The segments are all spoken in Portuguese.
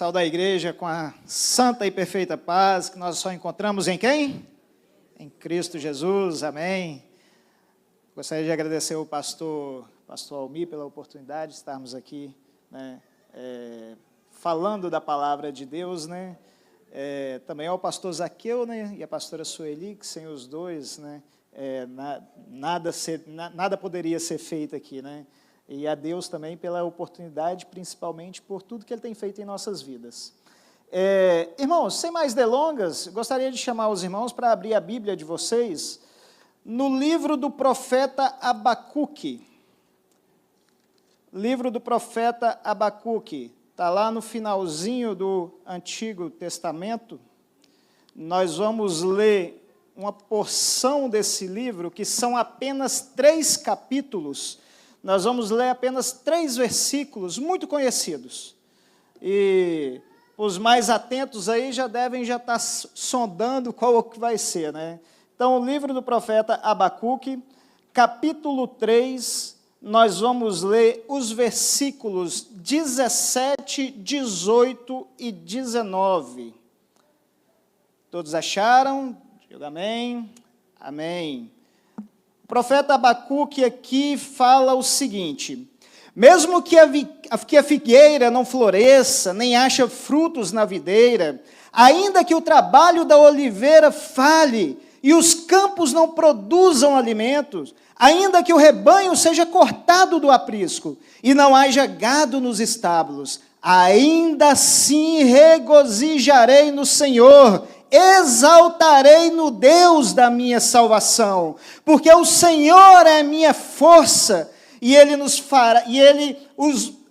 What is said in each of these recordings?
Saúde a igreja com a santa e perfeita paz que nós só encontramos em quem? Em Cristo Jesus, amém. Gostaria de agradecer ao pastor Almir pela oportunidade de estarmos aqui, né, falando da palavra de Deus, né, também ao pastor Zaqueu, né, e a pastora Sueli, que sem os dois, né, nada poderia ser feito aqui, né, e a Deus também pela oportunidade, principalmente por tudo que Ele tem feito em nossas vidas. Irmãos, sem mais delongas, gostaria de chamar os irmãos para abrir a Bíblia de vocês no livro do profeta Abacuque. Livro do profeta Abacuque, está lá no finalzinho do Antigo Testamento. Nós vamos ler uma porção desse livro, que são apenas 3 capítulos. Nós vamos ler apenas 3 versículos muito conhecidos. E os mais atentos aí já devem estar sondando qual que vai ser, né? Então, o livro do profeta Abacuque, capítulo 3, nós vamos ler os versículos 17, 18 e 19. Todos acharam? Diga amém. Amém. O profeta Abacuque aqui fala o seguinte: mesmo que a figueira não floresça, nem ache frutos na videira, ainda que o trabalho da oliveira falhe, e os campos não produzam alimentos, ainda que o rebanho seja cortado do aprisco, e não haja gado nos estábulos, ainda assim regozijarei no Senhor, exaltarei no Deus da minha salvação, porque o Senhor é a minha força, e Ele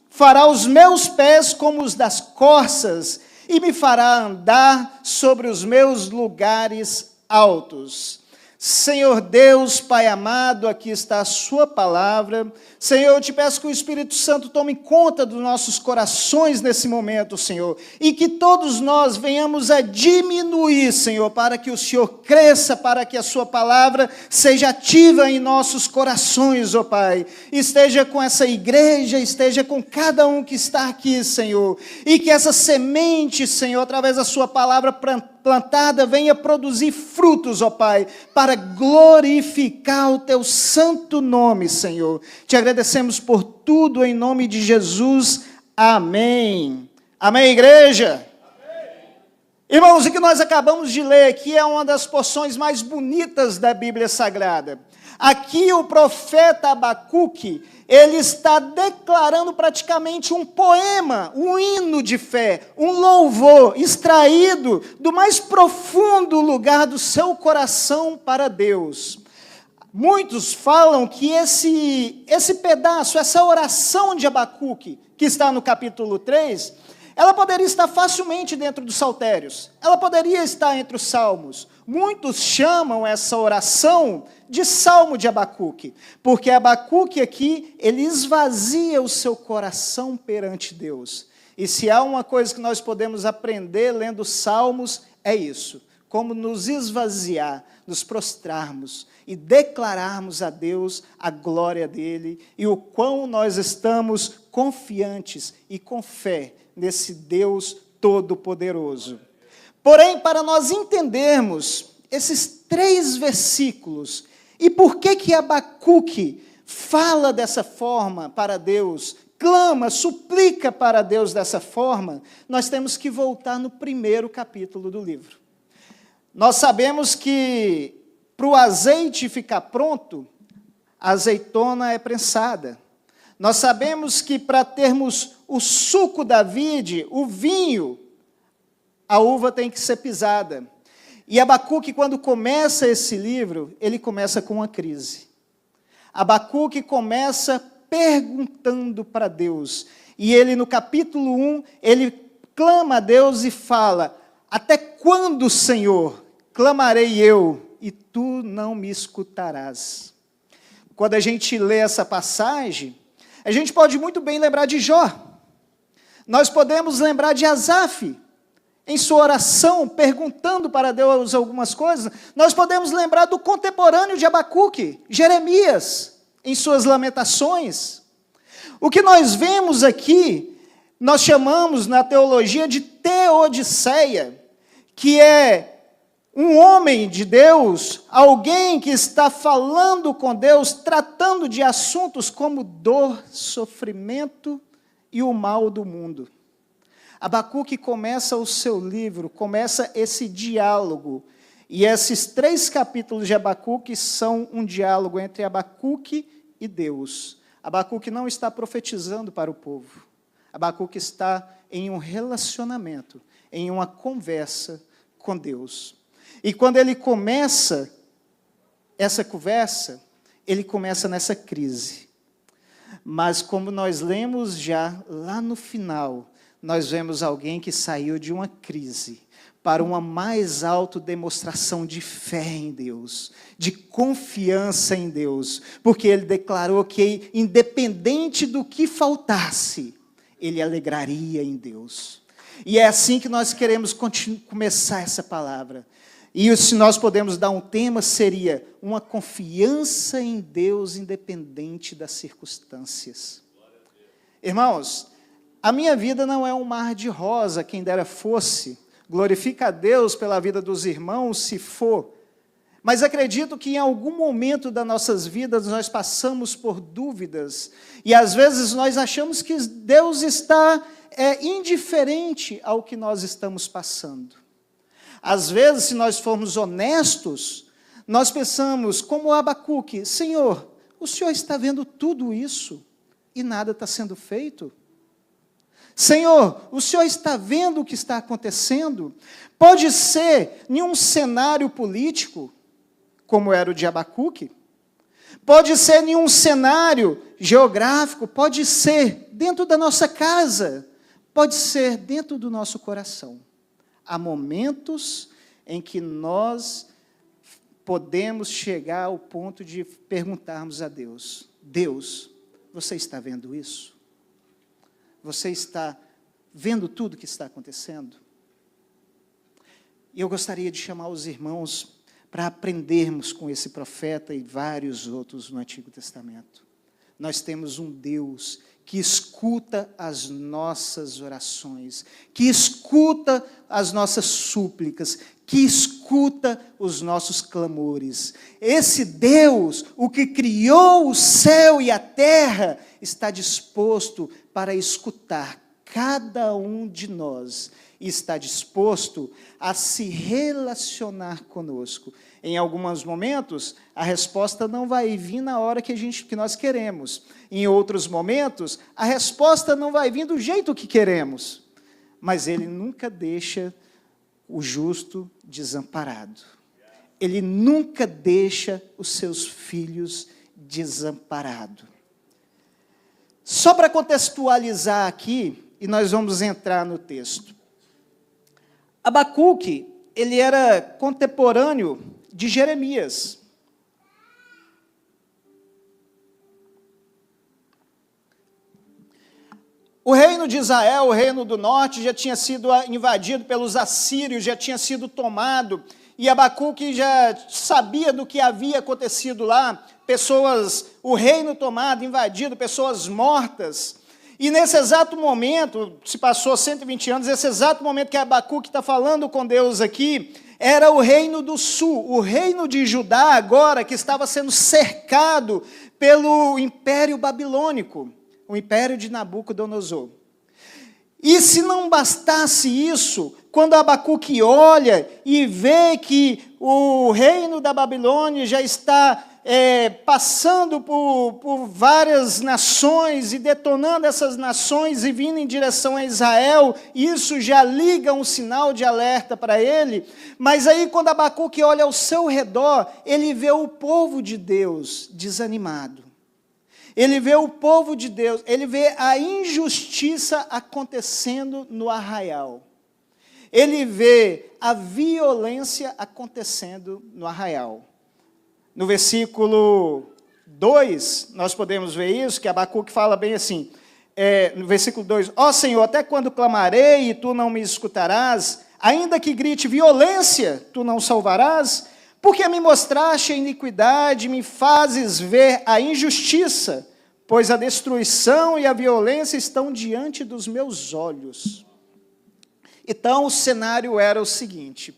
fará os meus pés como os das corças, e me fará andar sobre os meus lugares altos. Senhor Deus, Pai amado, aqui está a sua palavra. Senhor, eu te peço que o Espírito Santo tome conta dos nossos corações nesse momento, Senhor, e que todos nós venhamos a diminuir, Senhor, para que o Senhor cresça, para que a sua palavra seja ativa em nossos corações, ó Pai. Esteja com essa igreja, esteja com cada um que está aqui, Senhor, e que essa semente, Senhor, através da sua palavra plantada, venha produzir frutos, ó Pai, para glorificar o teu santo nome, Senhor. Te agradecemos por tudo em nome de Jesus. Amém. Amém, igreja? Amém. Irmãos, o que nós acabamos de ler aqui é uma das porções mais bonitas da Bíblia Sagrada. Aqui o profeta Abacuque, ele está declarando praticamente um poema, um hino de fé, um louvor extraído do mais profundo lugar do seu coração para Deus. Muitos falam que esse pedaço, essa oração de Abacuque, que está no capítulo 3, ela poderia estar facilmente dentro dos saltérios, ela poderia estar entre os salmos. Muitos chamam essa oração de Salmo de Abacuque, porque Abacuque aqui, ele esvazia o seu coração perante Deus. E se há uma coisa que nós podemos aprender lendo Salmos, é isso: como nos esvaziar, nos prostrarmos e declararmos a Deus a glória dele e o quão nós estamos confiantes e com fé nesse Deus Todo-Poderoso. Porém, para nós entendermos esses 3 versículos, e por que Abacuque fala dessa forma para Deus, clama, suplica para Deus dessa forma, nós temos que voltar no primeiro capítulo do livro. Nós sabemos que para o azeite ficar pronto, a azeitona é prensada. Nós sabemos que para termos o suco da vide, o vinho, a uva tem que ser pisada. E Abacuque, quando começa esse livro, ele começa com uma crise. Abacuque começa perguntando para Deus. E ele, no capítulo 1, ele clama a Deus e fala: até quando, Senhor, clamarei eu, e tu não me escutarás? Quando a gente lê essa passagem, a gente pode muito bem lembrar de Jó. Nós podemos lembrar de Asaf, em sua oração, perguntando para Deus algumas coisas. Nós podemos lembrar do contemporâneo de Abacuque, Jeremias, em suas lamentações. O que nós vemos aqui nós chamamos na teologia de teodiceia, que é um homem de Deus, alguém que está falando com Deus, tratando de assuntos como dor, sofrimento e o mal do mundo. Abacuque começa o seu livro, começa esse diálogo, e esses 3 capítulos de Abacuque são um diálogo entre Abacuque e Deus. Abacuque não está profetizando para o povo, Abacuque está em um relacionamento, em uma conversa com Deus. E quando ele começa essa conversa, ele começa nessa crise. Mas como nós lemos já lá no final, nós vemos alguém que saiu de uma crise para uma mais alta demonstração de fé em Deus, de confiança em Deus, porque ele declarou que, independente do que faltasse, ele alegraria em Deus. E é assim que nós queremos começar essa palavra. E se nós podemos dar um tema, seria uma confiança em Deus independente das circunstâncias. Irmãos, a minha vida não é um mar de rosa, quem dera fosse. Glorifica a Deus pela vida dos irmãos, se for. Mas acredito que em algum momento das nossas vidas nós passamos por dúvidas. E às vezes nós achamos que Deus está indiferente ao que nós estamos passando. Às vezes, se nós formos honestos, nós pensamos, como Abacuque, Senhor, o Senhor está vendo tudo isso e nada está sendo feito? Senhor, o Senhor está vendo o que está acontecendo? Pode ser em um cenário político, como era o de Abacuque, pode ser em um cenário geográfico, pode ser dentro da nossa casa, pode ser dentro do nosso coração. Há momentos em que nós podemos chegar ao ponto de perguntarmos a Deus, Deus, você está vendo isso? Você está vendo tudo o que está acontecendo? E eu gostaria de chamar os irmãos para aprendermos com esse profeta e vários outros no Antigo Testamento. Nós temos um Deus que escuta as nossas orações, que escuta as nossas súplicas, que escuta os nossos clamores. Esse Deus, o que criou o céu e a terra, está disposto para escutar cada um de nós e está disposto a se relacionar conosco. Em alguns momentos, a resposta não vai vir na hora que nós queremos. Em outros momentos, a resposta não vai vir do jeito que queremos. Mas Ele nunca deixa o justo desamparado. Ele nunca deixa os seus filhos desamparados. Só para contextualizar aqui, e nós vamos entrar no texto. Abacuque, ele era contemporâneo de Jeremias. O reino de Israel, o reino do norte, já tinha sido invadido pelos assírios, já tinha sido tomado, e Abacuque já sabia do que havia acontecido lá, o reino tomado, invadido, pessoas mortas. E nesse exato momento, se passou 120 anos, esse exato momento que Abacuque está falando com Deus aqui, era o reino do sul, o reino de Judá agora, que estava sendo cercado pelo Império Babilônico, o Império de Nabucodonosor. E se não bastasse isso, quando Abacuque olha e vê que o reino da Babilônia já está passando por várias nações e detonando essas nações e vindo em direção a Israel, isso já liga um sinal de alerta para ele. Mas aí quando Abacuque olha ao seu redor, ele vê o povo de Deus desanimado. Ele vê o povo de Deus, ele vê a injustiça acontecendo no arraial. Ele vê a violência acontecendo no arraial. No versículo 2, nós podemos ver isso, que Abacuque fala bem assim, no versículo 2, ó Senhor, até quando clamarei e tu não me escutarás? Ainda que grite violência, tu não salvarás? Porque me mostraste a iniquidade, me fazes ver a injustiça. pois a destruição e a violência estão diante dos meus olhos. Então, o cenário era o seguinte: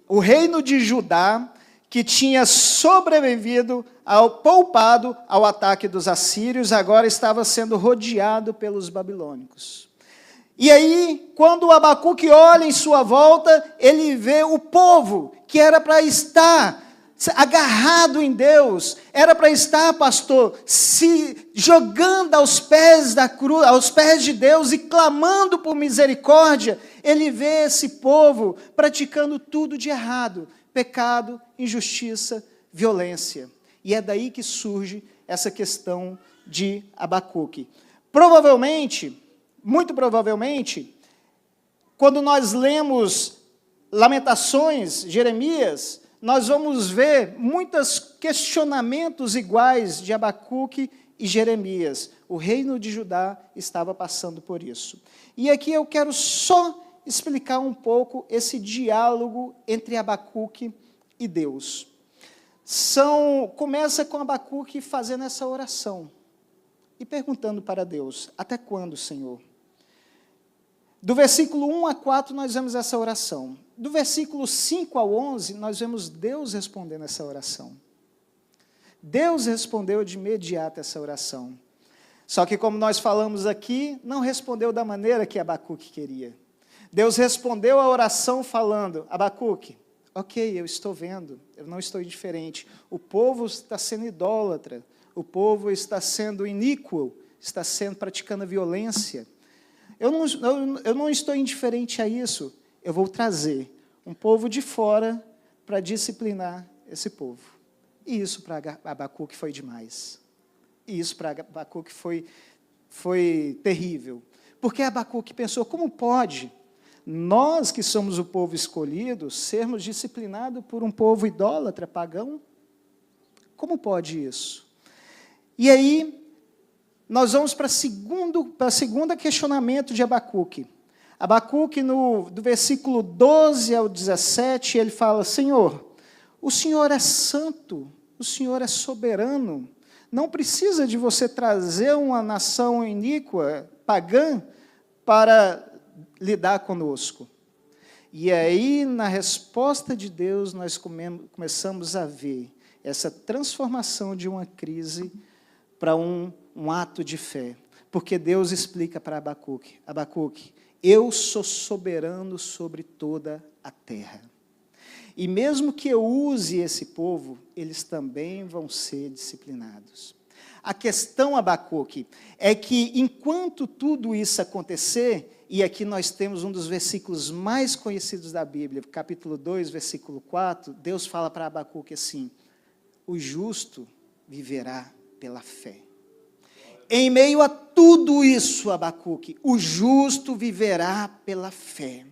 o reino de Judá, que tinha sobrevivido, poupado ao ataque dos assírios, agora estava sendo rodeado pelos babilônicos. E aí, quando Abacuque olha em sua volta, ele vê o povo que era para estar agarrado em Deus, era para estar, pastor, se jogando aos pés da cruz, aos pés de Deus e clamando por misericórdia. Ele vê esse povo praticando tudo de errado: pecado, injustiça, violência. E é daí que surge essa questão de Abacuque. Provavelmente, muito provavelmente, quando nós lemos Lamentações, Jeremias, nós vamos ver muitos questionamentos iguais de Abacuque e Jeremias. O reino de Judá estava passando por isso. E aqui eu quero só explicar um pouco esse diálogo entre Abacuque e Deus. Começa com Abacuque fazendo essa oração e perguntando para Deus: até quando, Senhor? Do versículo 1 a 4 nós vemos essa oração. Do versículo 5 ao 11 nós vemos Deus respondendo essa oração. Deus respondeu de imediato essa oração. Só que, como nós falamos aqui, não respondeu da maneira que Abacuque queria. Deus respondeu a oração falando: Abacuque, ok, eu estou vendo, eu não estou indiferente. O povo está sendo idólatra, o povo está sendo iníquo, está praticando violência. Eu não estou indiferente a isso. Eu vou trazer um povo de fora para disciplinar esse povo. E isso para Abacuque foi demais. E isso para Abacuque foi terrível. Porque Abacuque pensou: como pode nós, que somos o povo escolhido, sermos disciplinados por um povo idólatra, pagão? Como pode isso? E aí, nós vamos para o segundo questionamento de Abacuque. Abacuque, do versículo 12 ao 17, ele fala: Senhor, o Senhor é santo, o Senhor é soberano, não precisa de você trazer uma nação iníqua, pagã, para lidar conosco. E aí, na resposta de Deus, nós começamos a ver essa transformação de uma crise para um ato de fé. Porque Deus explica para Abacuque: Abacuque, eu sou soberano sobre toda a terra. E mesmo que eu use esse povo, eles também vão ser disciplinados. A questão, Abacuque, é que enquanto tudo isso acontecer, e aqui nós temos um dos versículos mais conhecidos da Bíblia, capítulo 2, versículo 4, Deus fala para Abacuque assim: o justo viverá pela fé. Em meio a tudo isso, Abacuque, o justo viverá pela fé.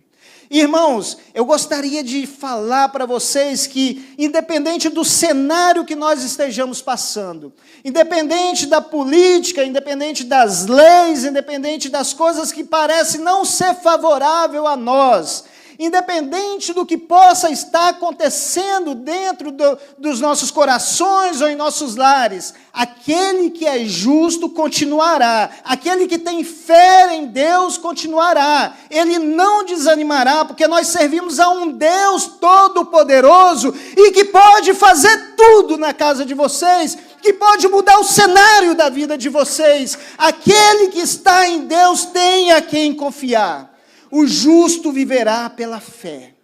Irmãos, eu gostaria de falar para vocês que, independente do cenário que nós estejamos passando, independente da política, independente das leis, independente das coisas que parecem não ser favorável a nós, independente do que possa estar acontecendo dentro dos nossos corações ou em nossos lares, aquele que é justo continuará, aquele que tem fé em Deus continuará, ele não desanimará, porque nós servimos a um Deus todo-poderoso e que pode fazer tudo na casa de vocês, que pode mudar o cenário da vida de vocês. Aquele que está em Deus tem a quem confiar. O justo viverá pela fé.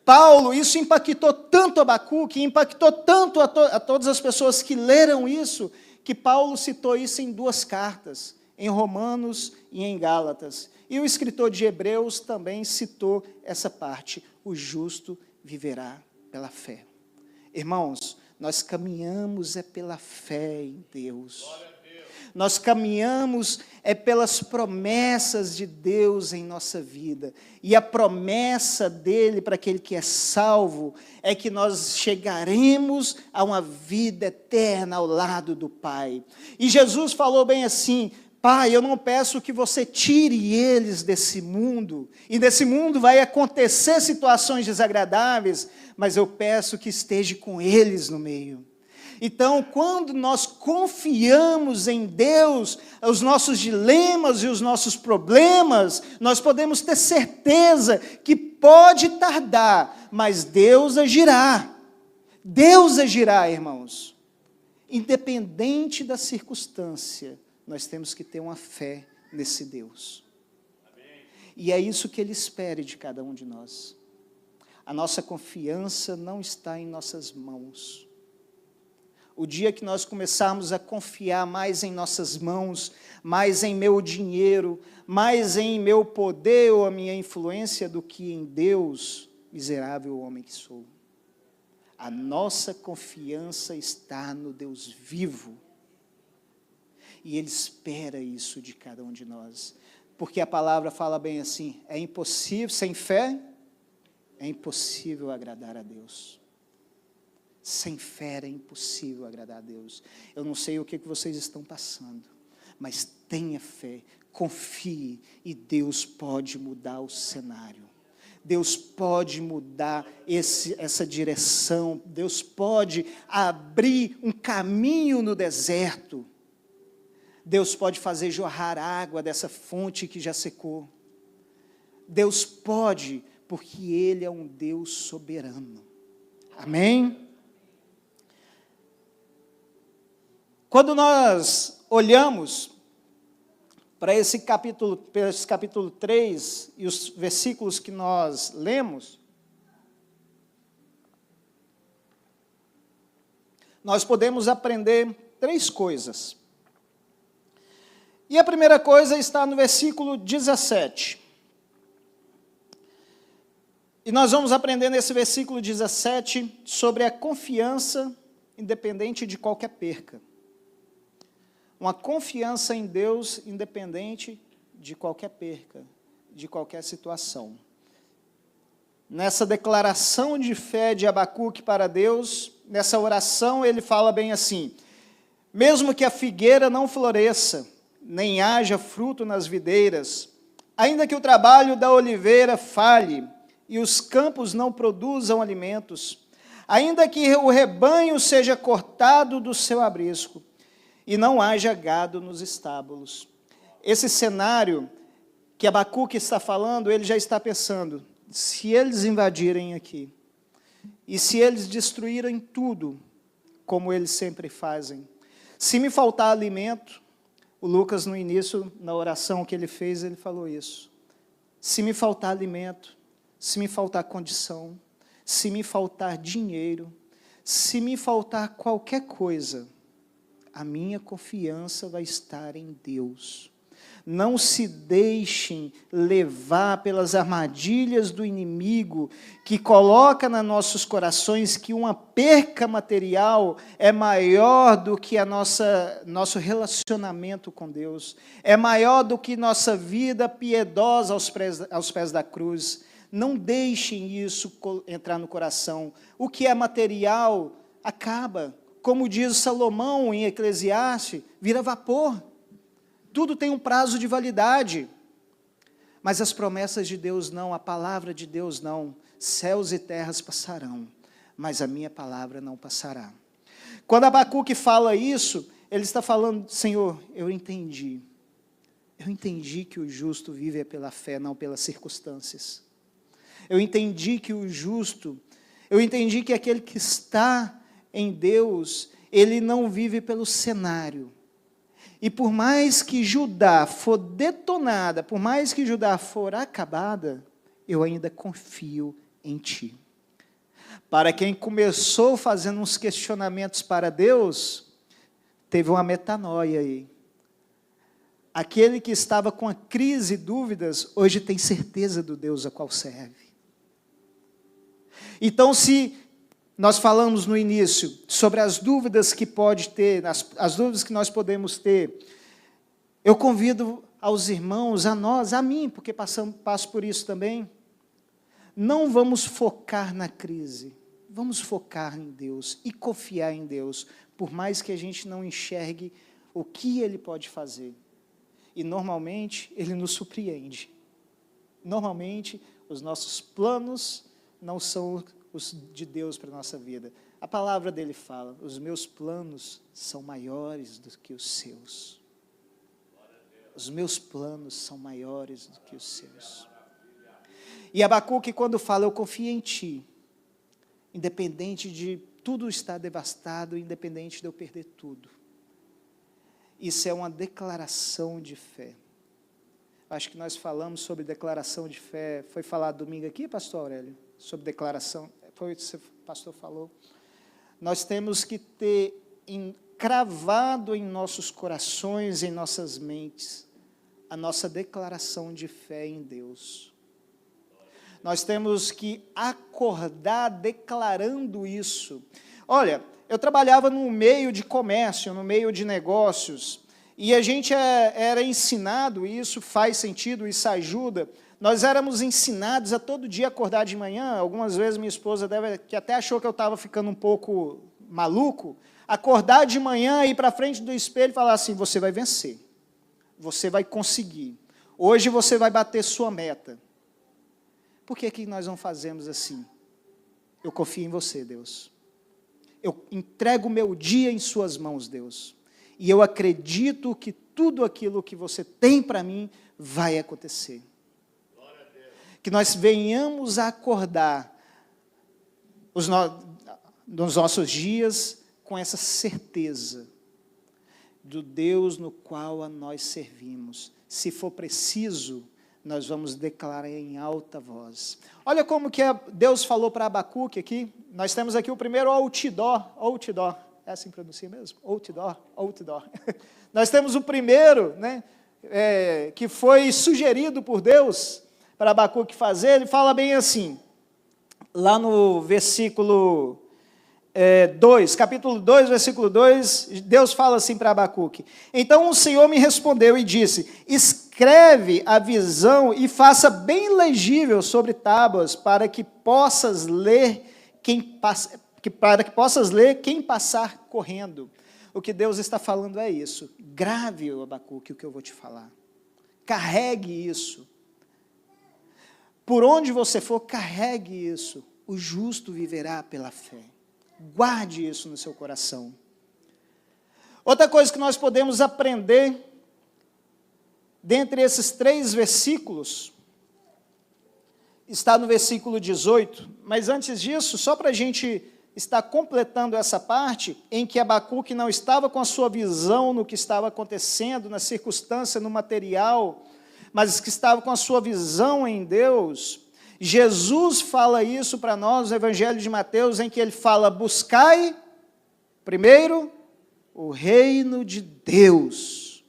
Paulo, isso impactou tanto Abacuque, impactou tanto a todas as pessoas que leram isso, que Paulo citou isso em 2 cartas, em Romanos e em Gálatas. E o escritor de Hebreus também citou essa parte: o justo viverá pela fé. Irmãos, nós caminhamos pela fé em Deus. Nós caminhamos pelas promessas de Deus em nossa vida. E a promessa dele para aquele que é salvo é que nós chegaremos a uma vida eterna ao lado do Pai. E Jesus falou bem assim: Pai, eu não peço que você tire eles desse mundo, e nesse mundo vai acontecer situações desagradáveis, mas eu peço que esteja com eles no meio. Então, quando nós confiamos em Deus, os nossos dilemas e os nossos problemas, nós podemos ter certeza que pode tardar, mas Deus agirá. Deus agirá, irmãos. Independente da circunstância, nós temos que ter uma fé nesse Deus. Amém. E é isso que Ele espera de cada um de nós. A nossa confiança não está em nossas mãos. O dia que nós começarmos a confiar mais em nossas mãos, mais em meu dinheiro, mais em meu poder ou a minha influência do que em Deus, miserável homem que sou. A nossa confiança está no Deus vivo. E Ele espera isso de cada um de nós. Porque a palavra fala bem assim, é impossível, sem fé, é impossível agradar a Deus. Sem fé é impossível agradar a Deus. Eu não sei o que vocês estão passando, mas tenha fé, confie, e Deus pode mudar o cenário. Deus pode mudar essa direção. Deus pode abrir um caminho no deserto. Deus pode fazer jorrar água dessa fonte que já secou. Deus pode, porque Ele é um Deus soberano. Amém? Quando nós olhamos para esse capítulo 3 e os versículos que nós lemos, nós podemos aprender 3 coisas. E a primeira coisa está no versículo 17. E nós vamos aprender nesse versículo 17 sobre a confiança independente de qualquer perca. Uma confiança em Deus independente de qualquer perca, de qualquer situação. Nessa declaração de fé de Abacuque para Deus, nessa oração ele fala bem assim: mesmo que a figueira não floresça, nem haja fruto nas videiras, ainda que o trabalho da oliveira falhe e os campos não produzam alimentos, ainda que o rebanho seja cortado do seu aprisco, e não haja gado nos estábulos. Esse cenário que Abacuque está falando, ele já está pensando, se eles invadirem aqui, e se eles destruírem tudo, como eles sempre fazem, se me faltar alimento, o Lucas no início, na oração que ele fez, ele falou isso, se me faltar alimento, se me faltar condição, se me faltar dinheiro, se me faltar qualquer coisa, a minha confiança vai estar em Deus. Não se deixem levar pelas armadilhas do inimigo que coloca nos nossos corações que uma perca material é maior do que nosso relacionamento com Deus, é maior do que nossa vida piedosa aos pés da cruz. Não deixem isso entrar no coração. O que é material acaba. Como diz Salomão em Eclesiastes, vira vapor. Tudo tem um prazo de validade. Mas as promessas de Deus não, a palavra de Deus não. Céus e terras passarão, mas a minha palavra não passará. Quando Abacuque fala isso, ele está falando, Senhor, eu entendi. Eu entendi que o justo vive pela fé, não pelas circunstâncias. Eu entendi que eu entendi que aquele que está em Deus, ele não vive pelo cenário. E por mais que Judá for detonada, por mais que Judá for acabada, eu ainda confio em Ti. Para quem começou fazendo uns questionamentos para Deus, teve uma metanoia aí. Aquele que estava com a crise e dúvidas, hoje tem certeza do Deus a qual serve. Então, se nós falamos no início sobre as dúvidas que pode ter, as dúvidas que nós podemos ter, eu convido aos irmãos, a nós, a mim, porque passo por isso também, não vamos focar na crise, vamos focar em Deus e confiar em Deus, por mais que a gente não enxergue o que Ele pode fazer. E normalmente Ele nos surpreende. Normalmente os nossos planos não são de Deus para a nossa vida. A palavra dele fala, os meus planos são maiores do que os seus. Os meus planos são maiores do que os seus. E Abacuque, quando fala, eu confio em ti, independente de tudo estar devastado, independente de eu perder tudo. Isso é uma declaração de fé. Acho que nós falamos sobre declaração de fé. Foi falado domingo aqui, pastor Aurélio? Sobre declaração. Foi o que o pastor falou. Nós temos que ter cravado em nossos corações, em nossas mentes, a nossa declaração de fé em Deus. Nós temos que acordar declarando isso. Olha, eu trabalhava no meio de comércio, no meio de negócios, e a gente era ensinado, e isso faz sentido, isso ajuda. Nós éramos ensinados a todo dia acordar de manhã. Algumas vezes minha esposa que até achou que eu estava ficando um pouco maluco, acordar de manhã, ir para frente do espelho e falar assim, você vai vencer, você vai conseguir, hoje você vai bater sua meta. Por que que nós não fazemos assim? Eu confio em você, Deus. Eu entrego o meu dia em suas mãos, Deus. E eu acredito que tudo aquilo que você tem para mim vai acontecer. Que nós venhamos a acordar nos nossos dias com essa certeza do Deus no qual a nós servimos. Se for preciso, nós vamos declarar em alta voz. Olha como que Deus falou para Abacuque aqui. Nós temos aqui o primeiro outdoor. É assim que pronuncia mesmo? Outdoor. Nós temos o primeiro, né, que foi sugerido por Deus para Abacuque fazer. Ele fala bem assim, lá no versículo 2, capítulo 2, versículo 2, Deus fala assim para Abacuque, então o Senhor me respondeu e disse, escreve a visão e faça bem legível sobre tábuas, para que possas ler quem passar correndo. O que Deus está falando é isso, grave, Abacuque, o que eu vou te falar, carregue isso, por onde você for, carregue isso, o justo viverá pela fé. Guarde isso no seu coração. Outra coisa que nós podemos aprender, dentre esses 3 versículos, está no versículo 18, mas antes disso, só para a gente estar completando essa parte, em que Abacuque não estava com a sua visão no que estava acontecendo, na circunstância, no material, mas que estava com a sua visão em Deus. Jesus fala isso para nós no Evangelho de Mateus, em que ele fala, buscai primeiro o reino de Deus,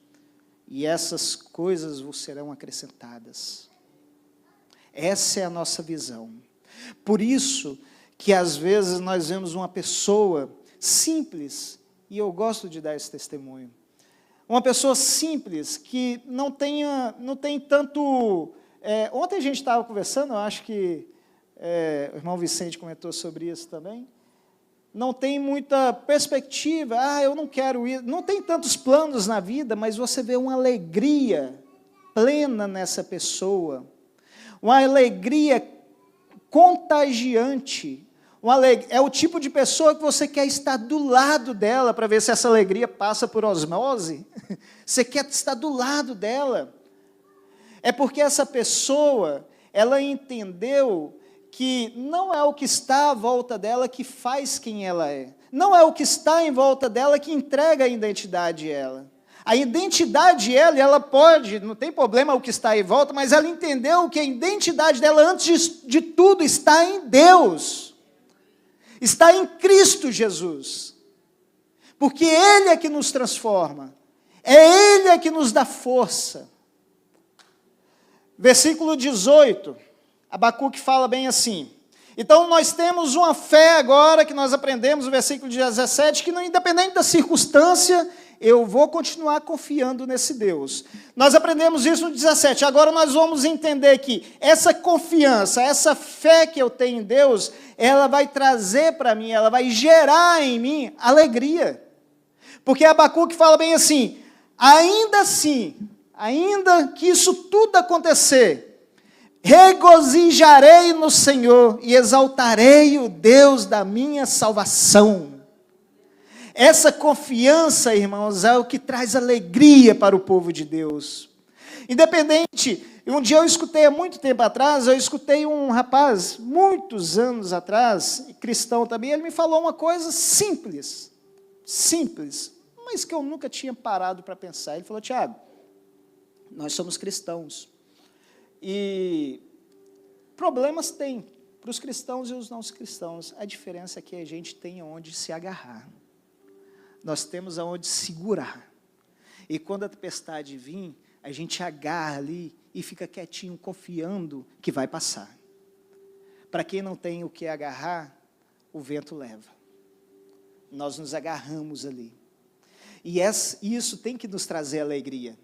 e essas coisas vos serão acrescentadas. Essa é a nossa visão. Por isso que às vezes nós vemos uma pessoa simples, e eu gosto de dar esse testemunho, uma pessoa simples, que não tem tanto... ontem a gente estava conversando, eu acho que o irmão Vicente comentou sobre isso também, não tem muita perspectiva, eu não quero ir, não tem tantos planos na vida, mas você vê uma alegria plena nessa pessoa, uma alegria contagiante, é o tipo de pessoa que você quer estar do lado dela, para ver se essa alegria passa por osmose, você quer estar do lado dela, é porque essa pessoa, ela entendeu que não é o que está à volta dela que faz quem ela é. Não é o que está em volta dela que entrega a identidade a ela. A identidade ela pode, não tem problema o que está em volta, mas ela entendeu que a identidade dela, antes de tudo, está em Deus. Está em Cristo Jesus. Porque Ele é que nos transforma. É Ele que nos dá força. Versículo 18, Abacuque fala bem assim, então nós temos uma fé agora, que nós aprendemos no versículo 17, que independente da circunstância, eu vou continuar confiando nesse Deus. Nós aprendemos isso no 17, agora nós vamos entender que essa confiança, essa fé que eu tenho em Deus, ela vai trazer para mim, ela vai gerar em mim alegria. Porque Abacuque fala bem assim, ainda assim, ainda que isso tudo acontecer, regozijarei no Senhor e exaltarei o Deus da minha salvação. Essa confiança, irmãos, é o que traz alegria para o povo de Deus. Independente, um dia eu escutei, há muito tempo atrás, eu escutei um rapaz, muitos anos atrás, cristão também, ele me falou uma coisa simples, mas que eu nunca tinha parado para pensar. Ele falou: Tiago, nós somos cristãos, e problemas tem para os cristãos e os não cristãos, a diferença é que a gente tem onde se agarrar, nós temos aonde segurar, e quando a tempestade vir, a gente agarra ali e fica quietinho, confiando que vai passar. Para quem não tem o que agarrar, o vento leva. Nós nos agarramos ali. E isso tem que nos trazer alegria.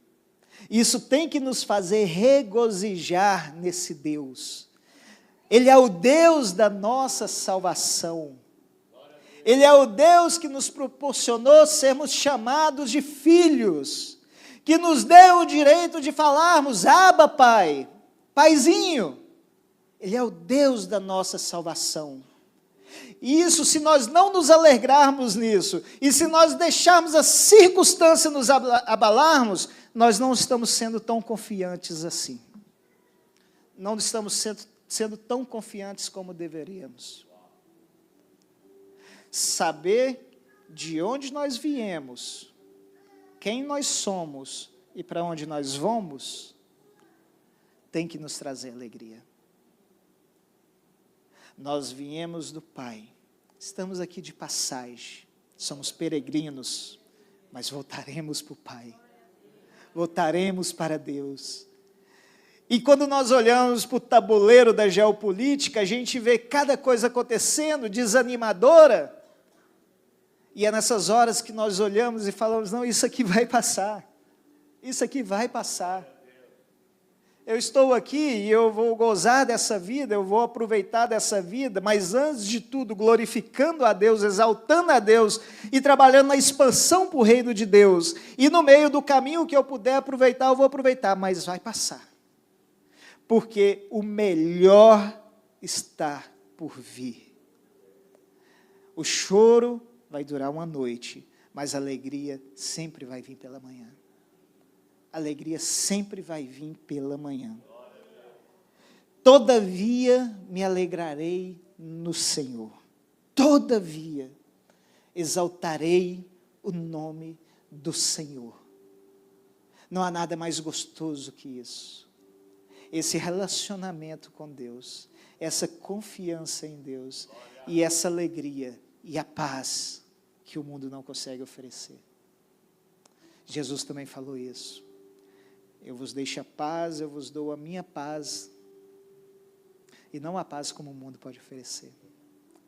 Isso tem que nos fazer regozijar nesse Deus. Ele é o Deus da nossa salvação. Ele é o Deus que nos proporcionou sermos chamados de filhos, que nos deu o direito de falarmos: Abba, Pai, Paizinho. Ele é o Deus da nossa salvação. E isso, se nós não nos alegrarmos nisso, e se nós deixarmos a circunstância nos abalarmos, nós não estamos sendo tão confiantes assim. Não estamos sendo tão confiantes como deveríamos. Saber de onde nós viemos, quem nós somos e para onde nós vamos, tem que nos trazer alegria. Nós viemos do Pai, estamos aqui de passagem, somos peregrinos, mas voltaremos para o Pai, voltaremos para Deus. E quando nós olhamos para o tabuleiro da geopolítica, a gente vê cada coisa acontecendo, desanimadora, e é nessas horas que nós olhamos e falamos: não, isso aqui vai passar, isso aqui vai passar. Eu estou aqui e eu vou gozar dessa vida, eu vou aproveitar dessa vida, mas antes de tudo, glorificando a Deus, exaltando a Deus e trabalhando na expansão para o reino de Deus. E no meio do caminho que eu puder aproveitar, eu vou aproveitar, mas vai passar. Porque o melhor está por vir. O choro vai durar uma noite, mas a alegria sempre vai vir pela manhã. A alegria sempre vai vir pela manhã. Todavia me alegrarei no Senhor. Todavia exaltarei o nome do Senhor. Não há nada mais gostoso que isso. Esse relacionamento com Deus, essa confiança em Deus e essa alegria e a paz que o mundo não consegue oferecer. Jesus também falou isso. Eu vos deixo a paz, eu vos dou a minha paz, e não a paz como o mundo pode oferecer,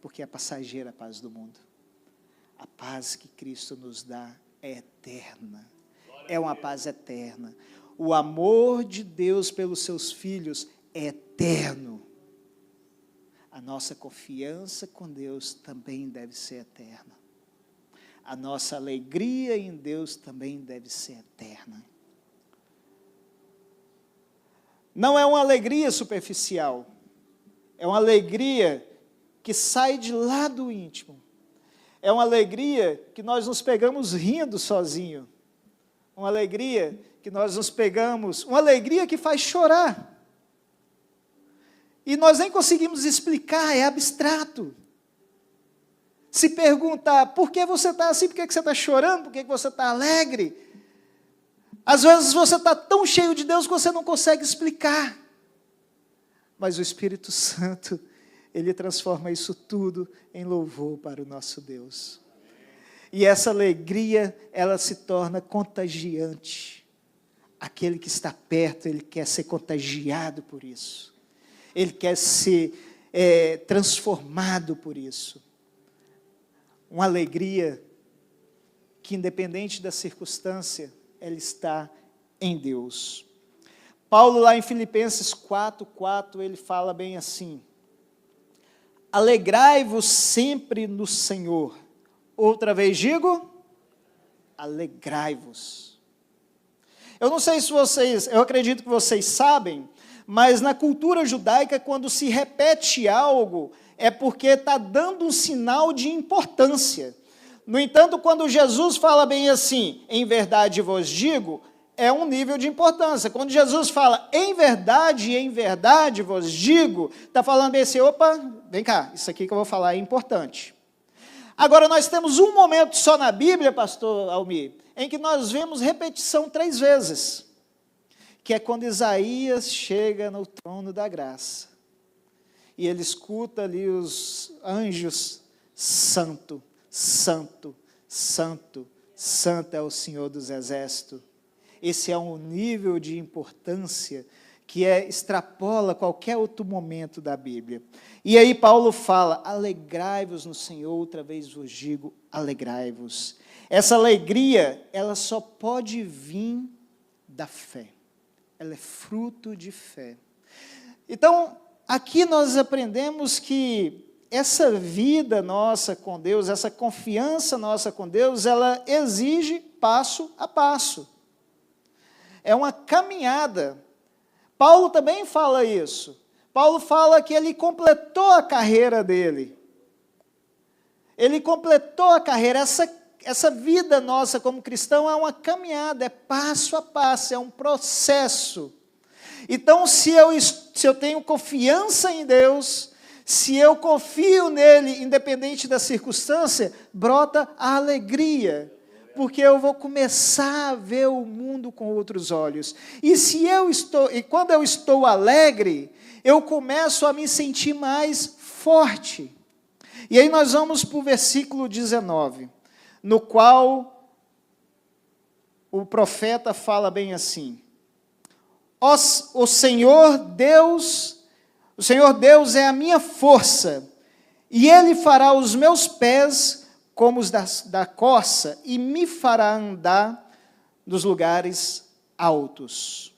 porque é passageira a paz do mundo. A paz que Cristo nos dá é eterna, é uma paz eterna. O amor de Deus pelos seus filhos é eterno. A nossa confiança com Deus também deve ser eterna. A nossa alegria em Deus também deve ser eterna. Não é uma alegria superficial, é uma alegria que sai de lá do íntimo. É uma alegria que nós nos pegamos rindo sozinho. Uma alegria que nós nos pegamos, uma alegria que faz chorar. E nós nem conseguimos explicar, é abstrato. Se perguntar: por que você está assim, por que você está chorando, por que você está alegre? Às vezes você está tão cheio de Deus que você não consegue explicar. Mas o Espírito Santo, Ele transforma isso tudo em louvor para o nosso Deus. E essa alegria, ela se torna contagiante. Aquele que está perto, ele quer ser contagiado por isso. Ele quer ser transformado por isso. Uma alegria que, independente da circunstância, ela está em Deus. Paulo, lá em Filipenses 4:4, ele fala bem assim: alegrai-vos sempre no Senhor. Outra vez digo, alegrai-vos. Eu não sei se vocês, eu acredito que vocês sabem, mas na cultura judaica, quando se repete algo, é porque está dando um sinal de importância. No entanto, quando Jesus fala bem assim, em verdade vos digo, é um nível de importância. Quando Jesus fala em verdade vos digo, está falando bem assim, opa, vem cá, isso aqui que eu vou falar é importante. Agora, nós temos um momento só na Bíblia, pastor Almir, em que nós vemos repetição 3 vezes, que é quando Isaías chega no trono da graça, e ele escuta ali os anjos, santo, santo, santo, santo é o Senhor dos exércitos. Esse é um nível de importância que extrapola qualquer outro momento da Bíblia. E aí Paulo fala, alegrai-vos no Senhor, outra vez vos digo, alegrai-vos. Essa alegria, ela só pode vir da fé. Ela é fruto de fé. Então, aqui nós aprendemos que essa vida nossa com Deus, essa confiança nossa com Deus, ela exige passo a passo. É uma caminhada. Paulo também fala isso. Paulo fala que ele completou a carreira dele. Ele completou a carreira. Essa vida nossa como cristão é uma caminhada, é passo a passo, é um processo. Então, se eu tenho confiança em Deus, se eu confio nele, independente da circunstância, brota a alegria, porque eu vou começar a ver o mundo com outros olhos. E quando eu estou alegre, eu começo a me sentir mais forte. E aí nós vamos para o versículo 19, no qual o profeta fala bem assim: o Senhor Deus é a minha força, e Ele fará os meus pés como os da corça, e me fará andar nos lugares altos.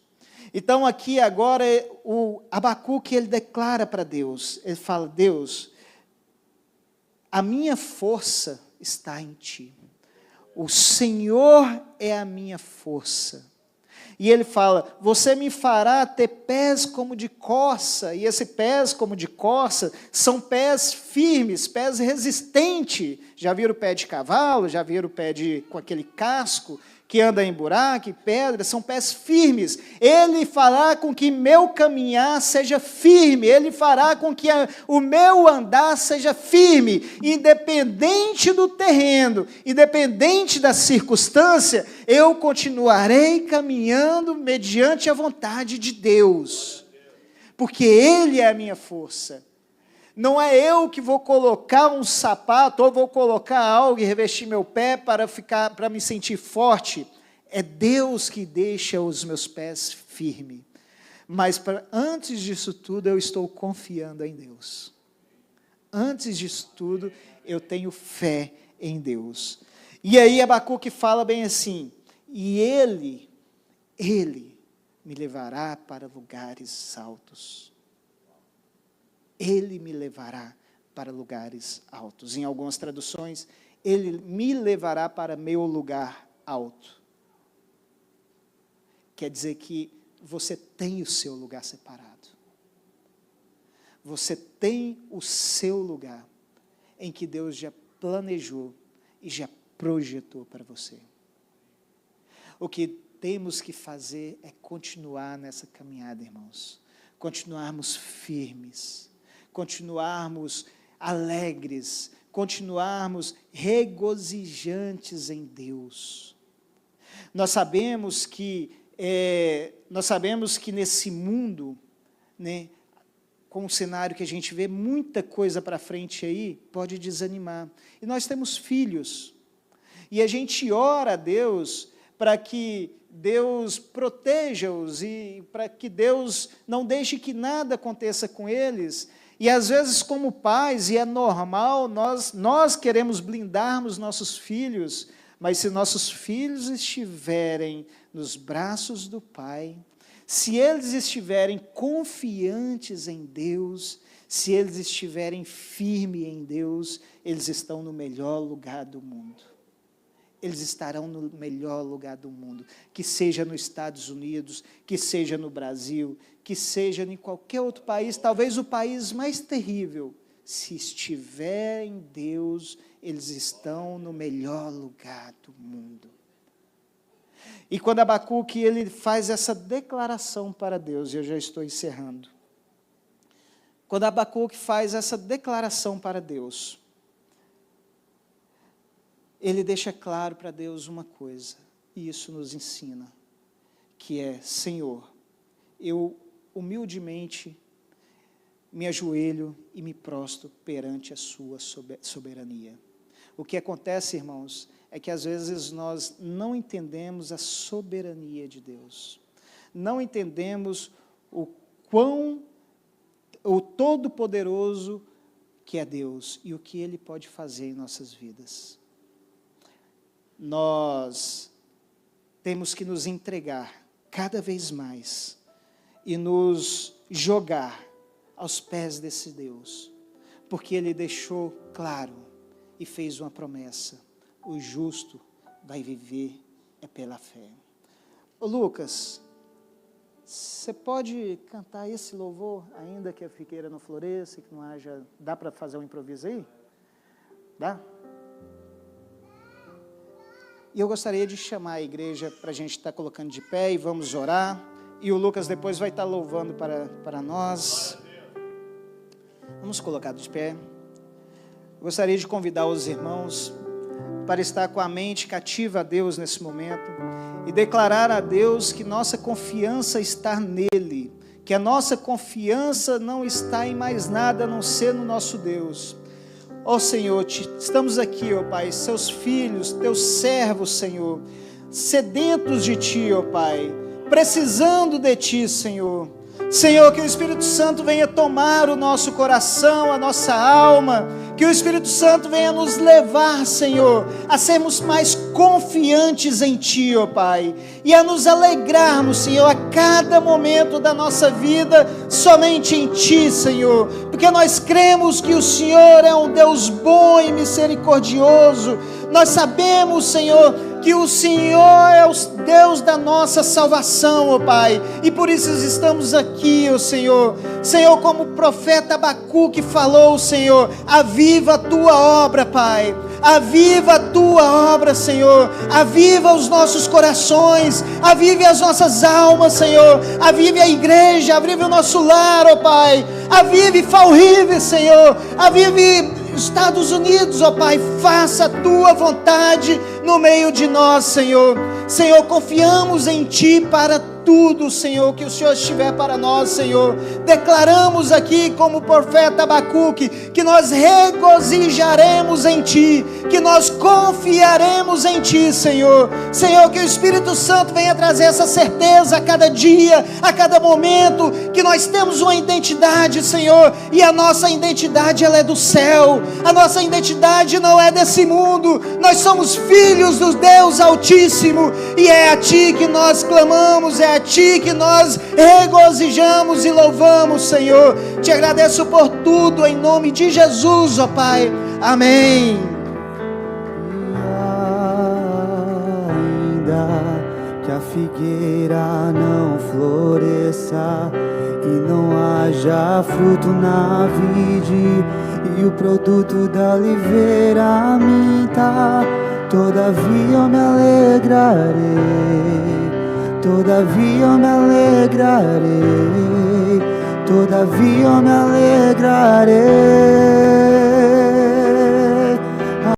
Então aqui agora o Abacuque, ele declara para Deus, ele fala, Deus, a minha força está em Ti. O Senhor é a minha força. E ele fala, você me fará ter pés como de corça, e esses pés como de corça são pés firmes, pés resistentes. Já viram o pé de cavalo? Já viram o pé com aquele casco que anda em buraco e pedra? São pés firmes. Ele fará com que meu caminhar seja firme, ele fará com que o meu andar seja firme, independente do terreno, independente da circunstância, eu continuarei caminhando mediante a vontade de Deus, porque Ele é a minha força. Não é eu que vou colocar um sapato ou vou colocar algo e revestir meu pé para me sentir forte. É Deus que deixa os meus pés firmes. Mas antes disso tudo, eu estou confiando em Deus. Antes disso tudo, eu tenho fé em Deus. E aí Abacuque fala bem assim, e Ele me levará para lugares altos. Ele me levará para lugares altos. Em algumas traduções, Ele me levará para meu lugar alto. Quer dizer que você tem o seu lugar separado. Você tem o seu lugar em que Deus já planejou e já projetou para você. O que temos que fazer é continuar nessa caminhada, irmãos. Continuarmos firmes. Continuarmos alegres, continuarmos regozijantes em Deus. Nós sabemos que nesse mundo, né, com o cenário que a gente vê, muita coisa para frente aí pode desanimar. E nós temos filhos, e a gente ora a Deus para que Deus proteja-os e para que Deus não deixe que nada aconteça com eles. E às vezes, como pais, e é normal, nós queremos blindarmos nossos filhos, mas se nossos filhos estiverem nos braços do Pai, se eles estiverem confiantes em Deus, se eles estiverem firmes em Deus, eles estão no melhor lugar do mundo. eles estarão no melhor lugar do mundo, que seja nos Estados Unidos, que seja no Brasil, que seja em qualquer outro país, talvez o país mais terrível. Se estiver em Deus, eles estão no melhor lugar do mundo. E quando Abacuque ele faz essa declaração para Deus, e eu já estou encerrando. Quando Abacuque faz essa declaração para Deus, ele deixa claro para Deus uma coisa, e isso nos ensina, que é: Senhor, eu humildemente me ajoelho e me prostro perante a sua soberania. O que acontece, irmãos, é que às vezes nós não entendemos a soberania de Deus, não entendemos o todo-poderoso que é Deus e o que Ele pode fazer em nossas vidas. Nós temos que nos entregar cada vez mais e nos jogar aos pés desse Deus, porque Ele deixou claro e fez uma promessa: o justo vai viver pela fé. Ô Lucas, você pode cantar esse louvor, ainda que a figueira não floresça, que não haja... Dá para fazer um improviso aí? Dá? E eu gostaria de chamar a igreja para a gente estar colocando de pé e vamos orar. E o Lucas depois vai estar louvando para nós. Vamos colocar de pé. Eu gostaria de convidar os irmãos para estar com a mente cativa a Deus nesse momento e declarar a Deus que nossa confiança está nele, que a nossa confiança não está em mais nada a não ser no nosso Deus. Ó Senhor, estamos aqui, ó Pai, seus filhos, teus servos, Senhor, sedentos de Ti, ó Pai, precisando de Ti, Senhor. Senhor, que o Espírito Santo venha tomar o nosso coração, a nossa alma, que o Espírito Santo venha nos levar, Senhor, a sermos mais confiantes em Ti, ó Pai, e a nos alegrarmos, Senhor, a cada momento da nossa vida, somente em Ti, Senhor, porque nós cremos que o Senhor é um Deus bom e misericordioso. Nós sabemos, Senhor, que o Senhor é o Deus da nossa salvação, ó Pai, e por isso estamos aqui, ó Senhor. Senhor, como o profeta Abacuque falou, Senhor, aviva a Tua obra, Pai, aviva a Tua obra, Senhor, aviva os nossos corações, avive as nossas almas, Senhor, avive a igreja, avive o nosso lar, ó Pai, avive Fall River, Senhor, avive Estados Unidos, ó Pai, faça a Tua vontade no meio de nós, Senhor. Senhor, confiamos em Ti para tudo, Senhor, que o Senhor estiver para nós, Senhor. Declaramos aqui, como o profeta Abacuque, que nós regozijaremos em Ti, que nós confiaremos em Ti, Senhor. Senhor, que o Espírito Santo venha trazer essa certeza a cada dia, a cada momento, que nós temos uma identidade, Senhor, e a nossa identidade, ela é do céu, a nossa identidade não é desse mundo, nós somos filhos do Deus Altíssimo, e é a Ti que nós clamamos, é a Ti que nós regozijamos e louvamos, Senhor. Te agradeço por tudo, em nome de Jesus, ó Pai, amém. Ainda que a figueira não floresça e não haja fruto na vide, e o produto da oliveira minta, todavia eu me alegrarei, todavia eu me alegrarei, todavia eu me alegrarei.